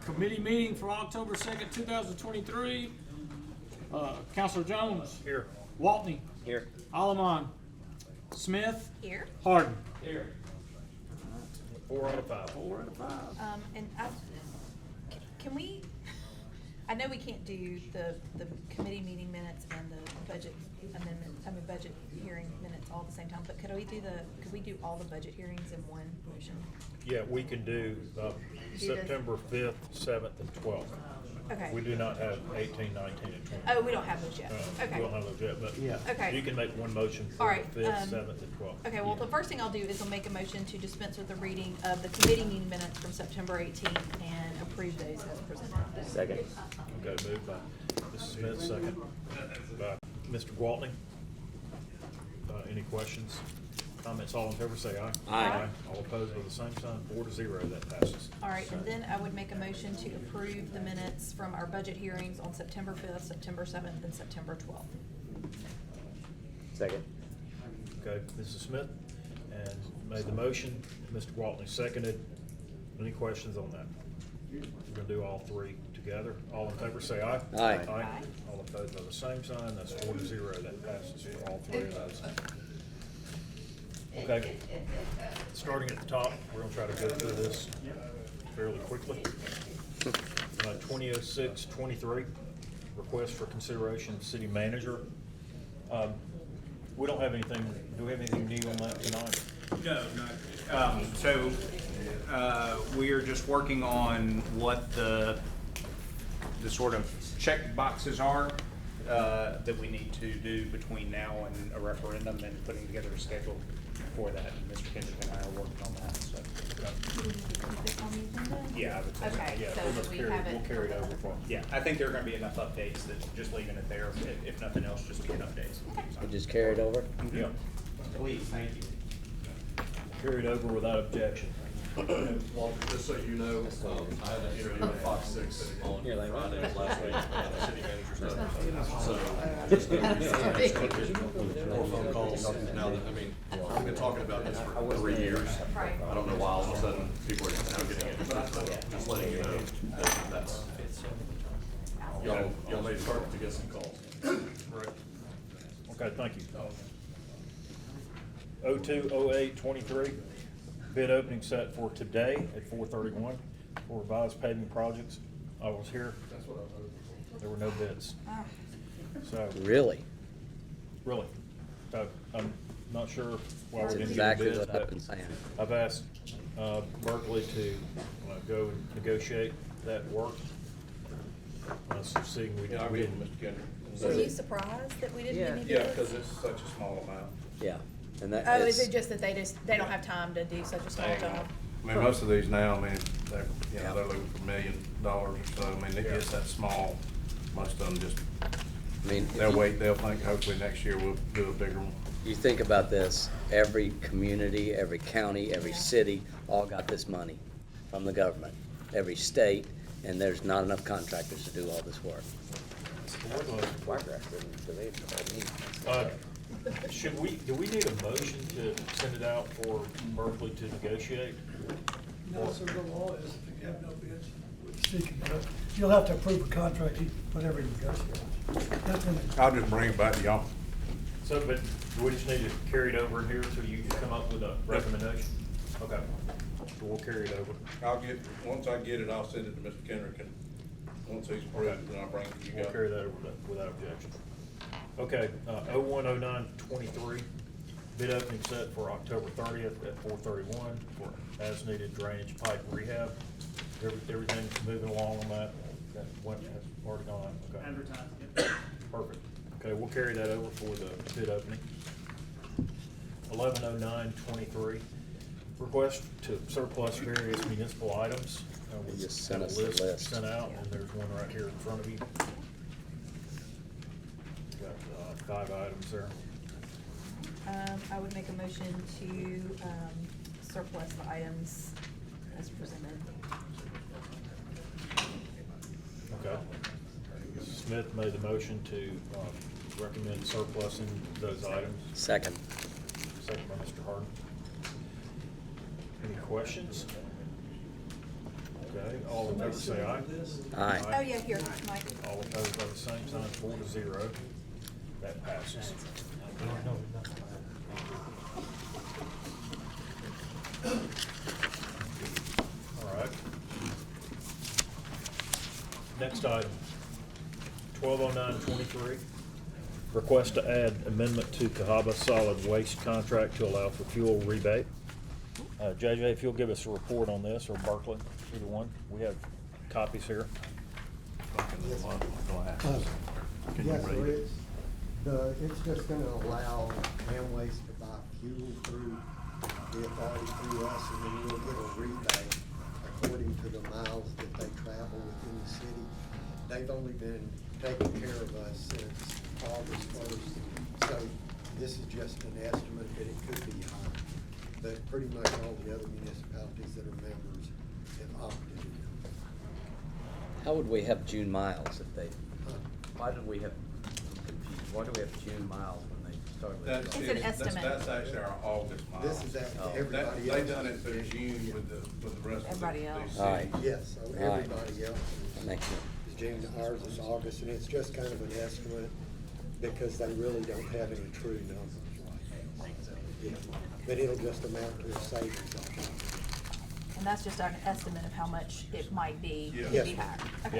Committee meeting for October 2nd, 2023. Counselor Jones. Here. Waltney. Here. Alaman. Smith. Here. Harden. Here. 4 out of 5. 4 out of 5. Can we, I know we can't do the committee meeting minutes and the budget amendment, budget hearing minutes all at the same time, but could we do all the budget hearings in one motion? Yeah, we can do September 5th, 7th, and 12th. Okay. We do not have 18, 19, and 20. Oh, we don't have those yet. Okay. We don't have those yet, but Yeah. Okay. you can make one motion All for right, the 5th, 7th, and 12th. Okay, well, the first thing I'll do is I'll make a motion to dispense with the reading of the committee meeting minutes from September 18th and approve those as presented. Second. Okay, moved by Mrs. Smith, second by Mr. Gwaltney. Any questions? Comments? All in favor say aye. Aye. All opposed by the same sign. 4-0, that passes. All right, and then I would make a motion to approve the minutes from our budget hearings on September 5th, September 7th, and September 12th. Second. Okay, Mrs. Smith and made the motion. Mr. Gwaltney seconded. Any questions on that? We're gonna do all three together. All in favor say aye. Aye. Aye. All opposed by the same sign. That's 4-0. That passes for all three of those. Okay, starting at the top, we're gonna try to go through this fairly quickly. 2006-23, request for consideration of city manager. We don't have anything, do we have anything new on that tonight? No, we are just working on what the sort of check boxes are that we need to do between now and a referendum and putting together a schedule for that. And Mr. Kendrick and I are working on that, so. Do we need to keep this on the agenda? Yeah, I would say so. Okay, Yeah, so we'll that just we carry, have it. we'll carry it over for. Yeah, I think there are gonna be enough updates that just leaving it there, if nothing else, just being updates. We just carry it over? Yeah, Please, thank you. carry it over without objection. Walter, just so you know, I had an interview with Fox 6 on Friday of last week, city manager's stuff. So, just more phone calls now that, I mean, we've been talking about this for 3 years. Right. I don't know why all of a sudden people are just now getting it, but just letting you know that that's, y'all may start to get some calls. Right. Okay, thank you. 02-08-23, bid opening set for today at 4:31 for revised paving projects. I was here. There were no bids. Ah. So, Really? really, I'm not sure why That's we didn't exactly get bids, what I've but been saying. I've asked Berkley to go and negotiate that work. Seeing we Yeah, I didn't. mean, Mr. Kendrick. Were you surprised that we didn't get any bids? Yeah, because it's such a small amount. Yeah. And that Oh, is is, it just that they don't have time to do such a small job? I mean, most of these now, I mean, they're looking for $1 million or so. I mean, it gets that small. Most of them just, I mean, if they'll you- wait, they'll think hopefully next year we'll do a bigger one. You think about this, every community, every county, every city, all got this money from the government, every state, and there's not enough contractors to do all this work. Do we need a motion to send it out for Berkley to negotiate? No, sir, the law is if you have no bids, we're seeking, but you'll have to approve a contract, whatever you negotiate. That's when it- I'll just bring it back to y'all. So, but we just need to carry it over in here till you come up with a recommendation? Okay, so we'll carry it over. Once I get it, I'll send it to Mr. Kendrick, and once he's Okay. approved, then I'll bring it to you We'll guys. carry that over without objection. Okay, 01-09-23, bid opening set for October 30th at 4:31 for as-needed drainage pipe rehab. Everything's moving along on that? That went, has already gone, okay. Advertising. Perfect. Okay, we'll carry that over for the bid opening. 11-09-23, request to surplus various municipal items. We They just sent have a us the list. Sent out, and there's one right here in front of you. Got 5 items there. I would make a motion to surplus the items as presented. Okay. Mrs. Smith made the motion to recommend surplusing those items. Second. Second by Mr. Harden. Any questions? Okay, all in favor say aye. Aye. Oh, yeah, here, Mike. All opposed by the same sign, 4-0. That passes. All right. Next item, 120923. Request to add amendment to Cahaba Solid Waste contract to allow for fuel rebate. JJ, if you'll give us a report on this, or Berkley, either one. We have copies here. Yes, sir, it's just gonna allow Amways to buy fuel through the authority through us, and then we'll get a rebate according to the miles that they travel within the city. They've only been taking care of us since August 1st, so this is just an estimate that it could be higher. But pretty much all the other municipalities that are members have opted in. How would we have June miles if they, Huh? why do we have, I'm confused, why do we have June miles when they started? It's an estimate. That's actually our August miles. This is Oh. everybody else. They done it for June with the rest of the Everybody else. cities. All right. Yes, so All right. everybody else That makes sense. is June, ours is August, and it's just kind of an estimate because they really don't have any true numbers. Yeah, but it'll just amount to a savings on that. And that's just an estimate of how much it might be, Yeah. could be Yes. higher. Okay.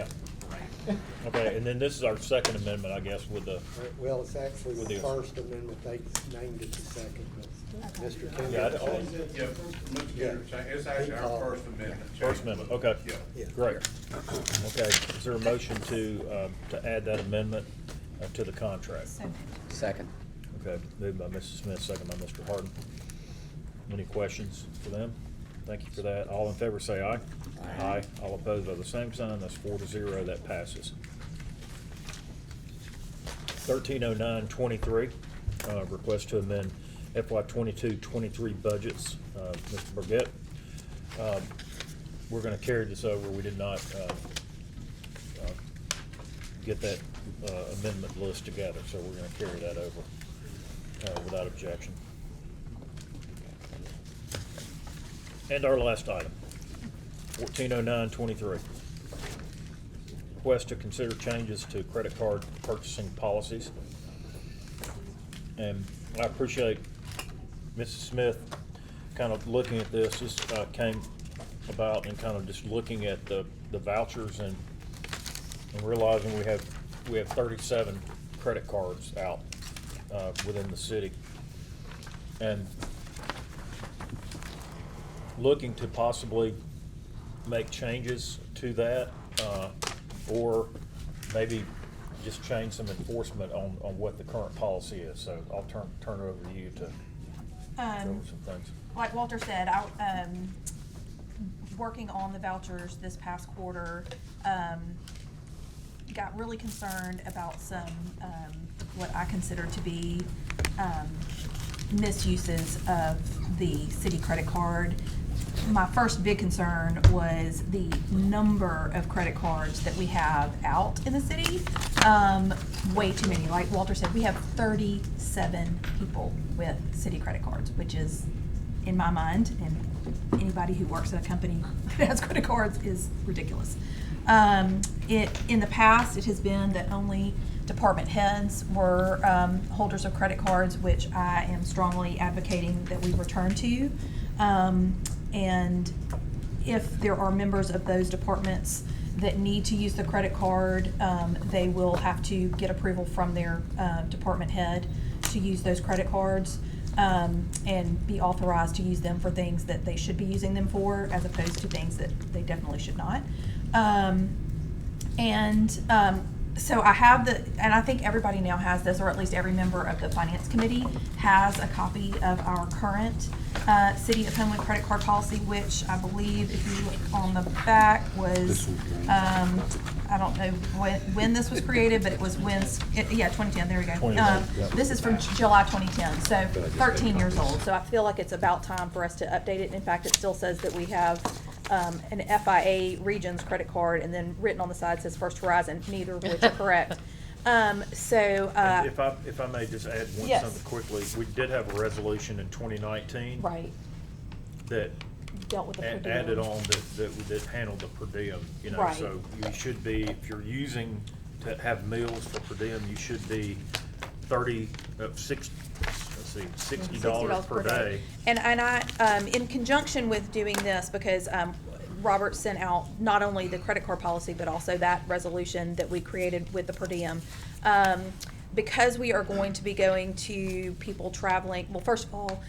Yeah. Okay, and then this is our second amendment, I guess, with the, Well, it's actually With the the- first amendment, they named it the second, but Mr. Yeah, Kendall I- changed it. Yeah, Mr. Gator, it's actually our first amendment. First amendment, okay. Yeah. Yeah. Great. Okay, is there a motion to add that amendment to the contract? So moved. Second. Okay, moved by Mrs. Smith, second by Mr. Harden. Any questions for them? Thank you for that. All in favor say aye. Aye. All opposed by the same sign, that's 4-0, that passes. 130923, request to amend FY 22-23 budgets. Mr. Burgett, we're gonna carry this over. We did not get that amendment list together, so we're gonna carry that over without objection. And our last item, 140923. Request to consider changes to credit card purchasing policies. And I appreciate Mrs. Smith kind of looking at this. This came about and kind of just looking at the vouchers and realizing we have 37 credit cards out within the city. And looking to possibly make changes to that, or maybe just change some enforcement on what the current policy is. So I'll turn it over to you to go over some things. Like Walter said, working on the vouchers this past quarter, got really concerned about some, what I consider to be, misuses of the city credit card. My first big concern was the number of credit cards that we have out in the city. Way too many. Like Walter said, we have 37 people with city credit cards, which is, in my mind, and anybody who works at a company that has credit cards, is ridiculous. In the past, it has been that only department heads were holders of credit cards, which I am strongly advocating that we return to. And if there are members of those departments that need to use the credit card, they will have to get approval from their department head to use those credit cards, and be authorized to use them for things that they should be using them for, as opposed to things that they definitely should not. So I have and I think everybody now has this, or at least every member of the finance committee has a copy of our current City of Homewood credit card policy, which I believe, if you look on the back, was, I don't know when this was created, but it was yeah, 2010, there we go. 2010, yeah. This is from July 2010, so 13 years old. So I feel like it's about time for us to update it. In fact, it still says that we have an FIA Regions credit card, and then written on the side says First Horizon, neither of which are correct. And if I may just add Yes. something quickly, we did have a resolution in 2019. Right. That dealt with the per diem. Added on that handled the per diem, you know, Right. so you should be, if you're using to have meals for per diem, you should be $60 per day. And I, in conjunction with doing this, because, Robert sent out not only the credit card policy, but also that resolution that we created with the per diem. Because we are going to be going to people traveling, well, first of all,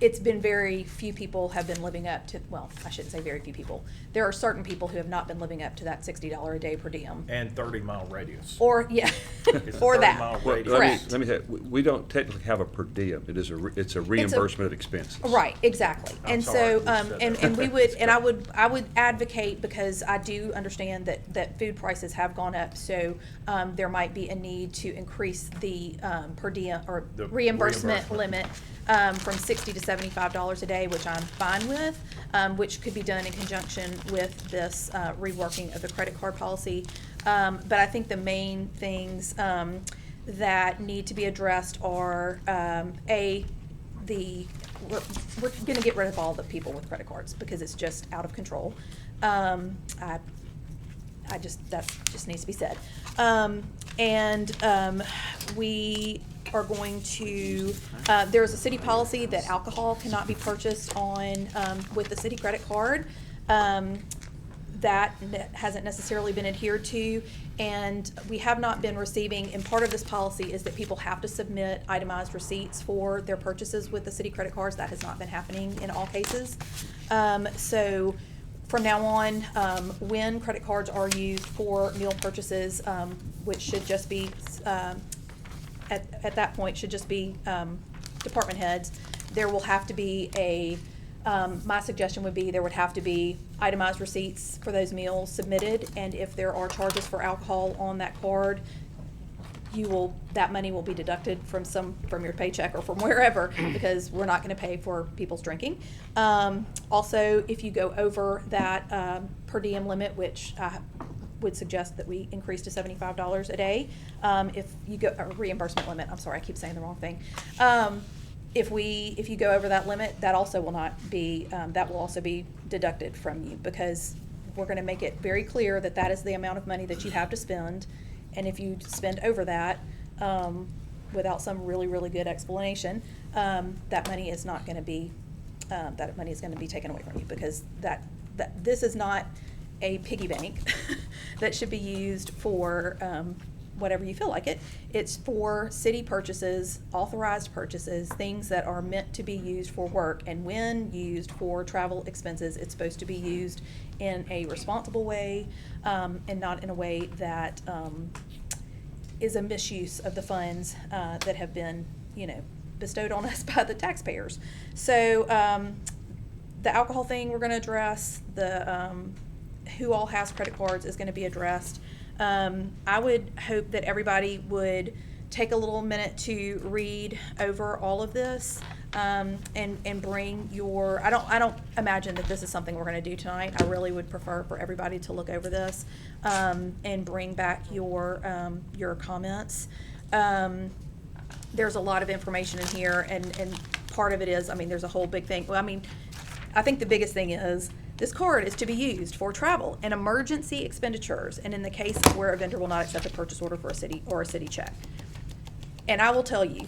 it's been very few people have been living up to, well, I shouldn't say very few people. There are certain people who have not been living up to that $60 a day per diem. And 30-mile radius. Or, yeah, It's a or that. 30-mile Well, radius. Correct. let me say, we don't technically have a per diem. It is it's a reimbursement of expenses. Right, exactly. I'm And sorry, so, we said and that. we would, and I would advocate, because I do understand that food prices have gone up, so, there might be a need to increase the, per diem, or The reimbursement reimbursement. limit, from $60 to $75 a day, which I'm fine with, which could be done in conjunction with this, reworking of the credit card policy. But I think the main things, that need to be addressed are, we're gonna get rid of all the people with credit cards, because it's just out of control. That just needs to be said. We are going to, there's a city policy that alcohol cannot be purchased on, with the city credit card. That hasn't necessarily been adhered to, and we have not been receiving, and part of this policy is that people have to submit itemized receipts for their purchases with the city credit cards. That has not been happening in all cases. So from now on, when credit cards are used for meal purchases, which should just be, at that point, should just be department heads, there will have to be my suggestion would be there would have to be itemized receipts for those meals submitted, and if there are charges for alcohol on that card, that money will be deducted from your paycheck or from wherever, because we're not gonna pay for people's drinking. Also, if you go over that per diem limit, which I would suggest that we increase to $75 a day, if you go, or reimbursement limit, I'm sorry, I keep saying the wrong thing. If you go over that limit, that also will not be, that will also be deducted from you, because we're gonna make it very clear that that is the amount of money that you have to spend, and if you spend over that, without some really, really good explanation, that money is not gonna be, that money is gonna be taken away from you, because this is not a piggy bank that should be used for, whatever you feel like it. It's for city purchases, authorized purchases, things that are meant to be used for work. And when used for travel expenses, it's supposed to be used in a responsible way, and not in a way that is a misuse of the funds that have been, bestowed on us by the taxpayers. So the alcohol thing we're gonna address, the who all has credit cards is gonna be addressed. I would hope that everybody would take a little minute to read over all of this, and bring your, I don't imagine that this is something we're gonna do tonight. I really would prefer for everybody to look over this, and bring back your comments. There's a lot of information in here, and part of it is, there's a whole big thing. Well, I think the biggest thing is, this card is to be used for travel and emergency expenditures, and in the case where a vendor will not accept a purchase order for a city check. And I will tell you,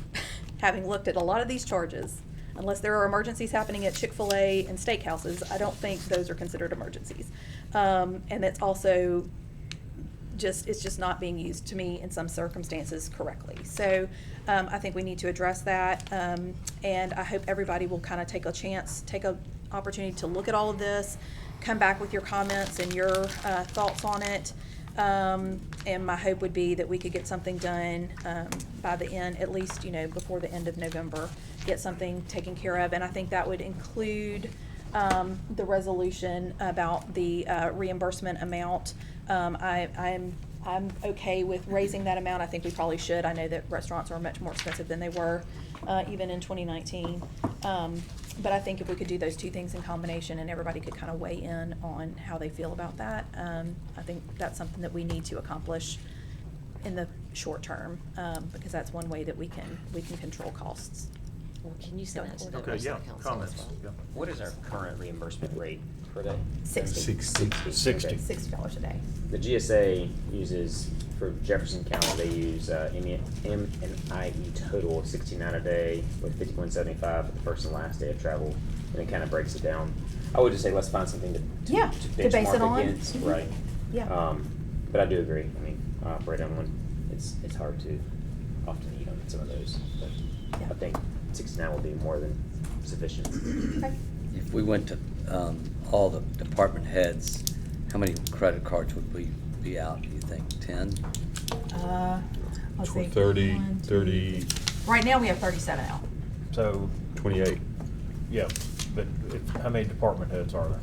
having looked at a lot of these charges, unless there are emergencies happening at Chick-fil-A and steakhouses, I don't think those are considered emergencies. And it's also it's just not being used, to me, in some circumstances correctly. So I think we need to address that, and I hope everybody will kind of take a opportunity to look at all of this, come back with your comments and your thoughts on it. And my hope would be that we could get something done by the end, at least, before the end of November, get something taken care of. And I think that would include the resolution about the reimbursement amount. I'm okay with raising that amount. I think we probably should. I know that restaurants are much more expensive than they were even in 2019. But I think if we could do those two things in combination and everybody could kind of weigh in on how they feel about that, I think that's something that we need to accomplish in the short term, because that's one way that we can control costs. Well, can you send that to the Okay, rest yeah, of the council as comments, well? yeah. What is our current reimbursement rate per day? 60. 60. $60 a day. The GSA uses, for Jefferson County, they use M&IE total of 69 a day with 51.75 for the first and last day of travel, and it kind of breaks it down. I would just say let's find something to Yeah, to base it benchmark on. against, Mhm. right? Yeah. But I do agree. I mean, I operate on one. It's hard to often eat on some of those, but Yeah. I think 69 will be more than sufficient. Okay. If we went to all the department heads, how many credit cards would we be out, do you think? 10? Let's see. 30, 1, 2, 30, Right now, we have 37 out. So, 28. yeah, but how many department heads are there?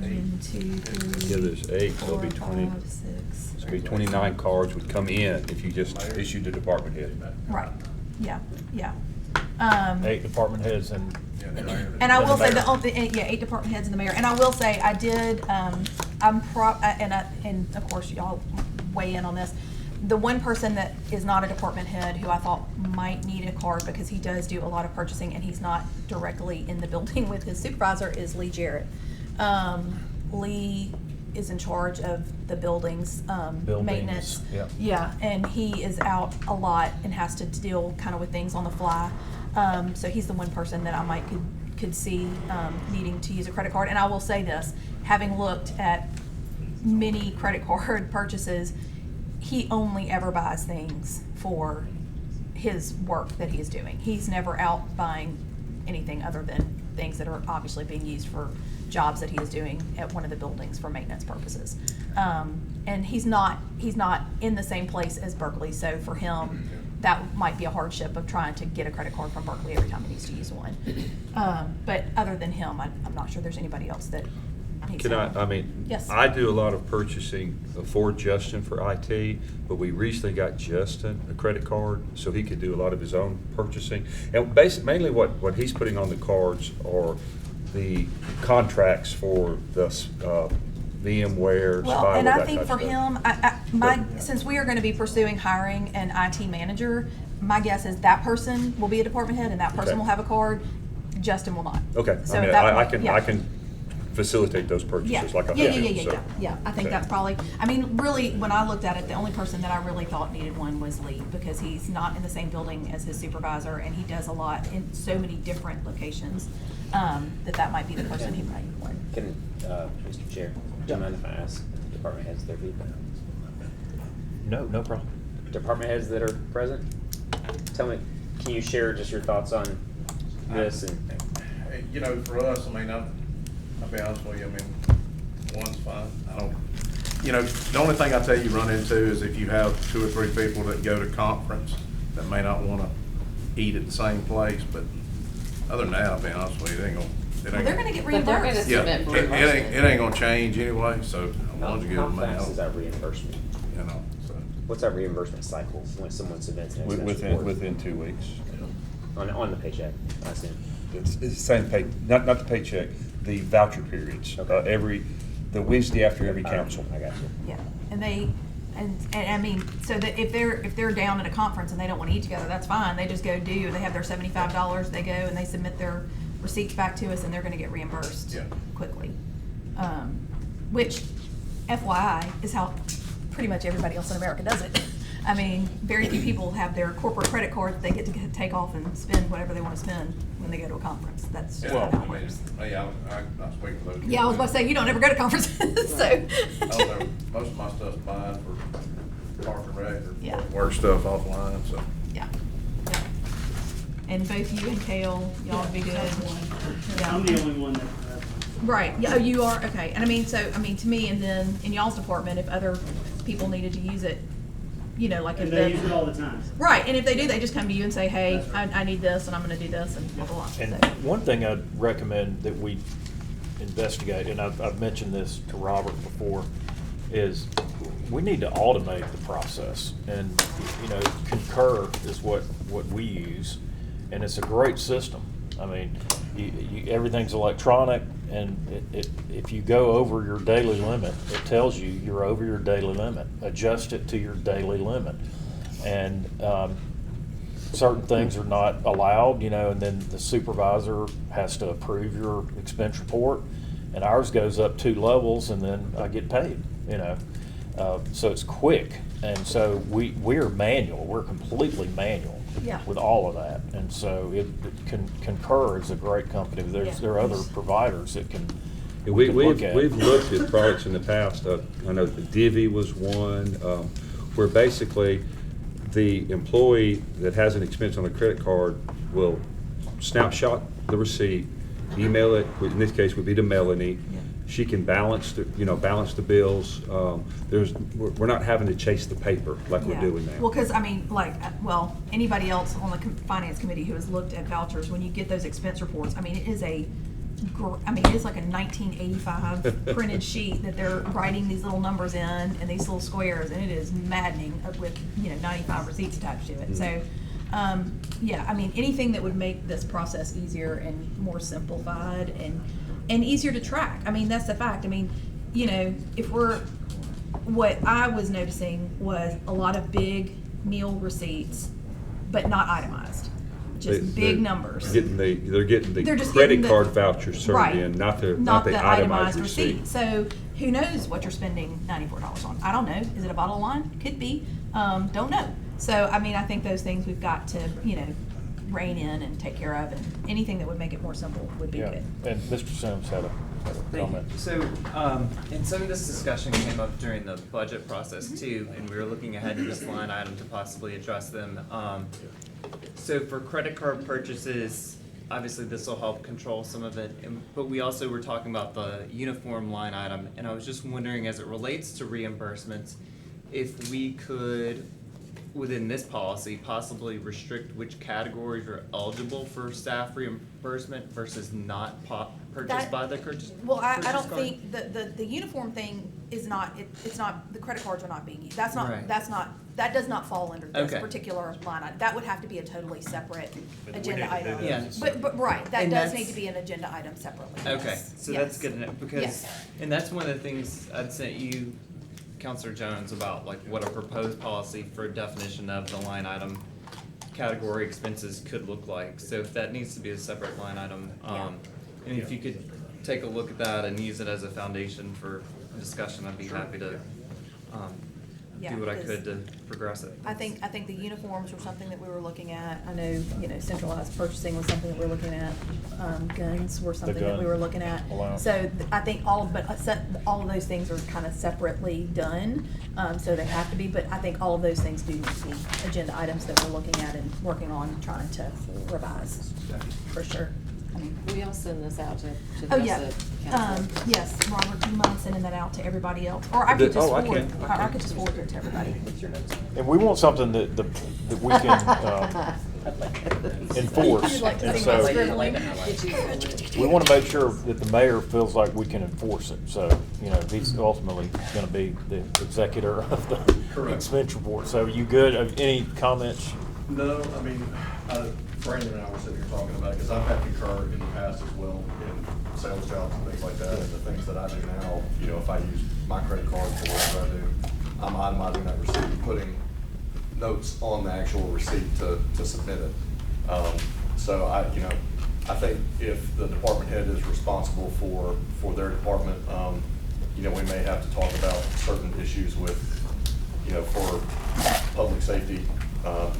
1, 2, 3. Yeah, there's 8, so it'll be 4, 20. 5, 6. So it'll be 29 cards would come in if you just issued the department head. Right, yeah, yeah. 8 department heads and. And I And the will say, mayor. yeah, 8 department heads and the mayor, and I will say, I did, and of course, y'all weigh in on this. The one person that is not a department head who I thought might need a card because he does do a lot of purchasing and he's not directly in the building with his supervisor is Lee Jarrett. Lee is in charge of the buildings, maintenance. Yeah. Yeah, and he is out a lot and has to deal kind of with things on the fly. So he's the one person that I might could see, needing to use a credit card. And I will say this, having looked at many credit card purchases, he only ever buys things for his work that he is doing. He's never out buying anything other than things that are obviously being used for jobs that he is doing at one of the buildings for maintenance purposes. And he's not in the same place as Berkley, so for him, that might be a hardship of trying to get a credit card from Berkley every time he needs to use one. But other than him, I'm not sure there's anybody else that needs Can help. I mean, Yes. I do a lot of purchasing for Justin for IT, but we recently got Justin a credit card, so he could do a lot of his own purchasing. And mainly what he's putting on the cards are the contracts for the VMware, Well, spyware, and I that think type for of stuff. him, since we are gonna be pursuing hiring an IT manager, my guess is that person will be a department head and that person Okay. will have a card, Justin will not. Okay, So I mean, at that I point, can, yeah. I can facilitate those Yeah, purchases like I yeah, have. yeah. I think Okay. that's probably, I mean, really, when I looked at it, the only person that I really thought needed one was Lee, because he's not in the same building as his supervisor, and he does a lot in so many different locations, that might be the person who might need one. Can, Mr. Chair, do you mind if I ask department heads their feedback? No problem. Department heads that are present, tell me, can you share just your thoughts on this and? You know, for us, I mean, I'll be honest with you, I mean, one's fine. I don't, you know, the only thing I tell you run into is if you have 2 or 3 people that go to conference that may not wanna eat at the same place, but other than that, I'll be honest with you, it ain't gonna. Well, they're gonna get But they're gonna reimbursed. Yeah, submit for it ain't gonna change anyway, so I How want to get them fast is out, our reimbursement? you know, so. What's our reimbursement cycle when someone submits an expense report? Within 2 weeks. On the paycheck, I assume. It's the same pay, not the paycheck, the voucher periods, Okay. the Wednesday after every council. I got you. Yeah, and I mean, so that if they're down at a conference and they don't wanna eat together, that's fine, they just go they have their $75, they go and they submit their receipts back to us and they're gonna get reimbursed Yeah. quickly. Which FYI is how pretty much everybody else in America does it. I mean, very few people have their corporate credit card that they get to take off and spend whatever they wanna spend when they go to a conference, that's just Well, how I it mean, works. yeah, I speak for those. Yeah, I was about to say, you don't ever go to conferences, so. I don't know, most of my stuff's buying for Park and Rec Yeah. or work stuff offline, so. Yeah, yeah. And both you and Kale, y'all would be good. Yeah. I'm the only one that. Right, yeah, oh, you are, okay, and I mean, to me, and then in y'all's department, if other people needed to use it, you know, like if And they use it all the time. Right, and if they do, they just come to you and say, hey, I need this, and I'm gonna do this, and blah, blah, blah. And So, one thing I'd recommend that we investigate, and I've mentioned this to Robert before, is we need to automate the process. And, you know, Concur is what we use, and it's a great system. I mean, everything's electronic, and if you go over your daily limit, it tells you you're over your daily limit. Adjust it to your daily limit. And certain things are not allowed, you know, and then the supervisor has to approve your expense report. And ours goes up 2 levels and then I get paid, you know. So it's quick. And so we're manual, we're completely manual Yeah. with all of that. And so Concur is a great company. There are other providers that can We've look at. looked at products in the past, I know the Divvy was one, where basically the employee that has an expense on a credit card will snapshot the receipt, email it, in this case would be to Melanie. She can balance the bills. We're not having to chase the paper like we're Yeah. doing now. Well, because, I mean, like, well, anybody else on the finance committee who has looked at vouchers, when you get those expense reports, I mean, it is it's like a 1985 printed sheet that they're writing these little numbers in and these little squares, and it is maddening with, 95 receipts attached to it. So, yeah, I mean, anything that would make this process easier and more simplified and easier to track. I mean, that's the fact. I mean, what I was noticing was a lot of big meal receipts, but not itemized. Just big numbers. They're getting the They're just credit getting the- card vouchers turned Right. in, not the itemized receipt. So who knows what you're spending $94 on? I don't know. Is it a bottle of wine? Could be. Don't know. So, I mean, I think those things we've got to, rein in and take care of, and anything that would make it more simple would be Yeah, good. and Mr. Sims had a Thank comment. you. So, and some of this discussion came up during the budget process too, and we were looking ahead to this line item to possibly address them. So for credit card purchases, obviously this will help control some of it, but we also were talking about the uniform line item, and I was just wondering, as it relates to reimbursements, if we could, within this policy, possibly restrict which categories are eligible for staff reimbursement versus not purchased by the purchase. Well, I purchase don't card? think the uniform thing is not, it's not, the credit cards are not being used. That does not fall under this Okay. particular line item. That would have to be a totally separate But we agenda need to do item. that Yeah. But, right, that And does that's- need to be an agenda item separately. Okay, Yes. so that's Yes. good to know, because, Yes. and that's one of the things I'd sent you, Counselor Jones, about like what a proposed policy for a definition of the line item category expenses could look like. So if that needs to be a separate line item, and if you could take a look at that and use it as a foundation for discussion, I'd be happy to, Yeah, do what I 'cause could to progress it. I think the uniforms were something that we were looking at. I know, centralized purchasing was something that we were looking at. Guns were something that we gun were looking at. allowance. So I think all of those things are kind of separately done, so they have to be, but I think all of those things do need to be agenda items that we're looking at and working on, trying to revise, for sure. I mean, We all send this out to the oh, rest yeah. of the council. Yes, Robert, do you mind sending that out to everybody else? Or I could just Oh, I forward, can. I could just forward it to everybody. And we want something that we can enforce. You'd like to And see my so scribbling? we want to make sure that the mayor feels like we can enforce it. So, he's ultimately going to be the executor of the Correct. expense report. So you good? Any comments? No, I mean, Brandon and I were sitting here talking about it, because I've had Concur in the past as well, in sales jobs and things like that, and the things that I do now, if I use my credit card for whatever I do, I'm itemizing that receipt and putting notes on the actual receipt to submit it. So I think if the department head is responsible for their department, we may have to talk about certain issues with, for public safety,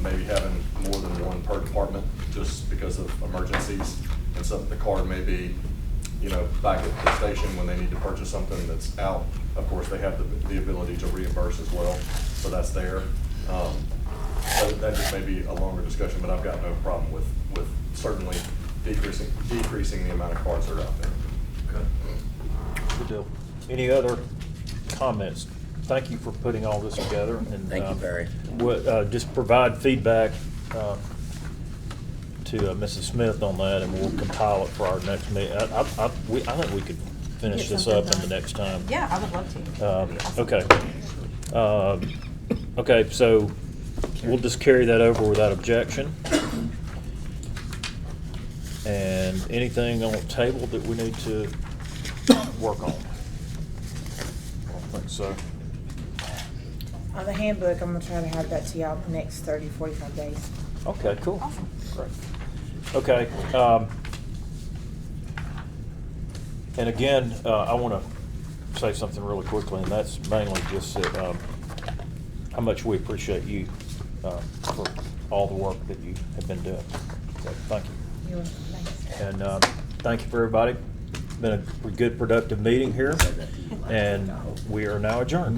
maybe having more than one per department, just because of emergencies. And so the card may be, back at the station when they need to purchase something that's out. Of course, they have the ability to reimburse as well, so that's there. So that just may be a longer discussion, but I've got no problem with certainly decreasing the amount of cards that are out there. Good deal. Any other comments? Thank you for putting all this together. And Thank you, Barry. just provide feedback to Mrs. Smith on that, and we'll compile it for our next meeting. I think we could finish Get this something up in the done. next time. Yeah, I would love to. That'd be awesome. Okay. Okay, so we'll just carry that over without objection. And anything on the table that we need to work on? I don't think so. On the handbook, I'm gonna try to have that to y'all the next 30, 45 days. Okay, cool. Awesome. Great. Okay, and again, I want to say something really quickly, and that's mainly just that, how much we appreciate you, for all the work that you have been doing. So, thank you. Thanks. And, thank you for everybody. Been a good productive meeting here, and we are now adjourned.